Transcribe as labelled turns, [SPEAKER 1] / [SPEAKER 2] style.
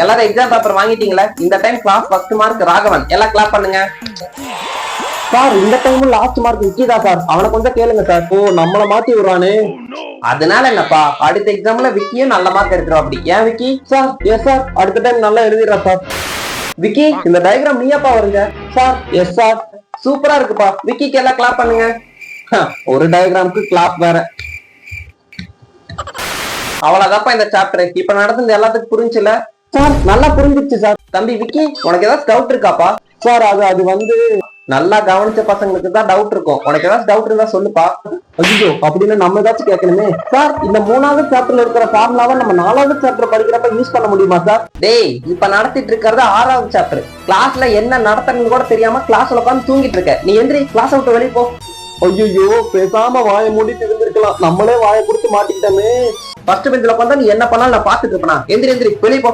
[SPEAKER 1] எல்லாரும் exam paper வாங்கிட்டீங்களா? இந்த time class first mark Raghavan. எல்லாம் கிளாப் பண்ணுங்க.
[SPEAKER 2] சார் இந்த டைம் லாஸ்ட் மார்க் விக்கிதா சார், அவனை கொஞ்சம் கேளுங்க சார். ஓ நம்மள மாத்தி விடுறானே.
[SPEAKER 1] அதனால என்னப்பா, அடுத்த எக்ஸாம்ல விக்கியும் நல்ல மார்க் எடுத்துரும். அப்படி ஏன் விக்கி?
[SPEAKER 2] சார் எஸ் சார், அடுத்த டைம் நல்லா எழுதிடுறா சார்.
[SPEAKER 1] விக்கி இந்த டயக்ராம் நீயாப்பா வருங்க?
[SPEAKER 2] Sir yes sir.
[SPEAKER 1] சூப்பரா இருக்குப்பா. விக்கிக்கு எல்லாம் கிளாப் பண்ணுங்க.
[SPEAKER 2] ஒரு டயக்ராமுக்கு கிளாப் வேற.
[SPEAKER 1] அவ்வளவுதான்ப்பா இந்த சாப்டர். இப்ப நடந்தது எல்லாத்துக்கும் புரிஞ்சுல?
[SPEAKER 2] சார் நல்லா புரிஞ்சிருச்சு சார்.
[SPEAKER 1] தம்பி விக்கி, உனக்கு ஏதாவது டவுட் இருக்காப்பா?
[SPEAKER 2] சார் அது வந்து
[SPEAKER 1] நல்லா கவனிச்ச பசங்களுக்கு தான் டவுட் இருக்கும். உனக்கு ஏதாவது டவுட் இருந்தா சொல்லுப்பா.
[SPEAKER 2] ஐயோ அப்படின்னு நம்ம ஏதாச்சும் கேட்கணுமே. சார் இந்த 3வது சாப்டர்ல இருக்கிற ஃபார்முலாவை நம்ம 4வது சாப்டர் படிக்கிறப்ப யூஸ் பண்ண முடியுமா சார்?
[SPEAKER 1] டேய், இப்ப நடத்திட்டு இருக்கிறது 6வது சாப்டர். கிளாஸ்ல என்ன நடத்துறதுன்னு கூட தெரியாம கிளாஸ்ல உட்காந்து தூங்கிட்டு இருக்க. நீ எந்திரி, கிளாஸ் விட்டு வெளியே போ.
[SPEAKER 2] ஐயோ பேசாம வாயை மூடிட்டு இருந்திருக்கலாம், நம்மளே வாயை கொடுத்து மாட்டிக்கிட்டோமே.
[SPEAKER 1] ஃபர்ஸ்ட் பெஞ்சில உட்காந்தா நீ என்ன பண்ணாலும் நான் பாத்துட்டு இருப்பேனா? எந்திரி வெளியே போ.